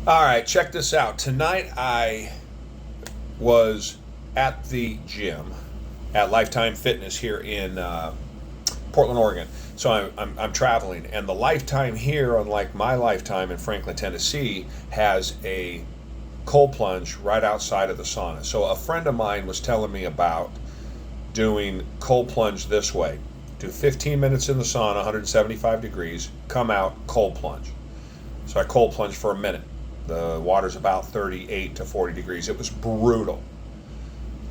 All right, check this out. Tonight I was at the gym at Lifetime Fitness here in Portland, Oregon. So I'm traveling, and the Lifetime here, unlike my Lifetime in Franklin, Tennessee, has a cold plunge right outside of the sauna. So a friend of mine was telling me about doing cold plunge this way: do 15 minutes in the sauna, 175 degrees, come out, cold plunge. So I cold plunged for a minute. The water's about 38 to 40 degrees. It was brutal.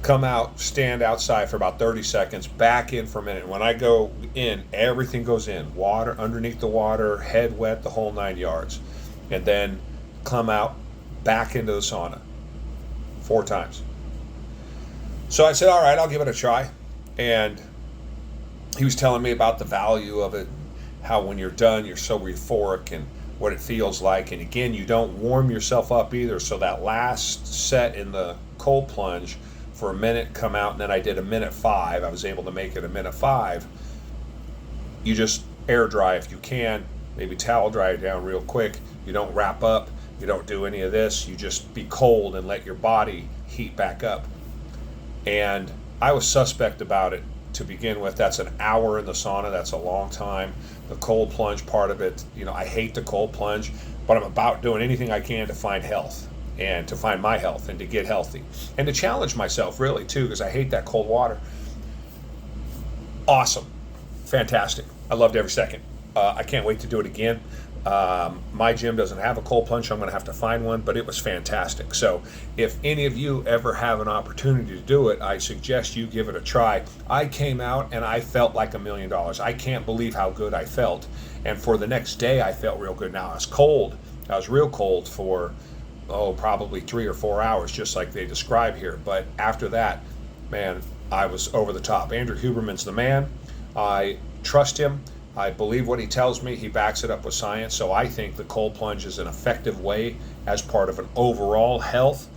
Come out, stand outside for about 30 seconds, back in for a minute. When I go in, everything goes in. Water, underneath the water, head wet, the whole 9 yards. And then come out, back into the sauna 4 times. So I said, all right, I'll give it a try. And he was telling me about the value of it, how when you're done, you're so euphoric and what it feels like. And again, you don't warm yourself up either. So that last set in the cold plunge for a minute, come out, and then I did a minute 5. I was able to make it a minute 5. You just air dry if you can, maybe towel dry it down real quick. You don't wrap up, you don't do any of this. You just be cold and let your body heat back up. And I was suspect about it to begin with. That's an hour in the sauna. That's a long time. The cold plunge part of it, I hate the cold plunge, but I'm about doing anything I can to find health and to find my health and to get healthy and to challenge myself really too, because I hate that cold water. Awesome. Fantastic. I loved every second. I can't wait to do it again. My gym doesn't have a cold plunge, so I'm going to have to find one, but it was fantastic. So if any of you ever have an opportunity to do it, I suggest you give it a try. I came out and I felt like $1 million. I can't believe how good I felt. And for the next day, I felt real good. Now, I was cold. I was real cold for, probably 3 or 4 hours, just like they describe here. But after that, man, I was over the top. Andrew Huberman's the man. I trust him. I believe what he tells me. He backs it up with science. So I think the cold plunge is an effective way as part of an overall health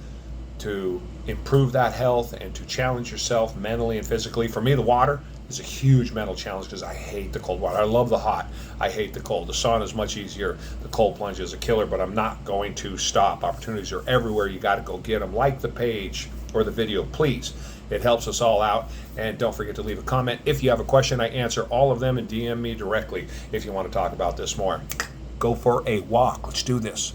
to improve that health and to challenge yourself mentally and physically. For me, the water is a huge mental challenge because I hate the cold water. I love the hot. I hate the cold. The sauna is much easier. The cold plunge is a killer, but I'm not going to stop. Opportunities are everywhere. You got to go get them. Like the page or the video, please. It helps us all out. And don't forget to leave a comment. If you have a question, I answer all of them, and DM me directly if you want to talk about this more. Go for a walk. Let's do this.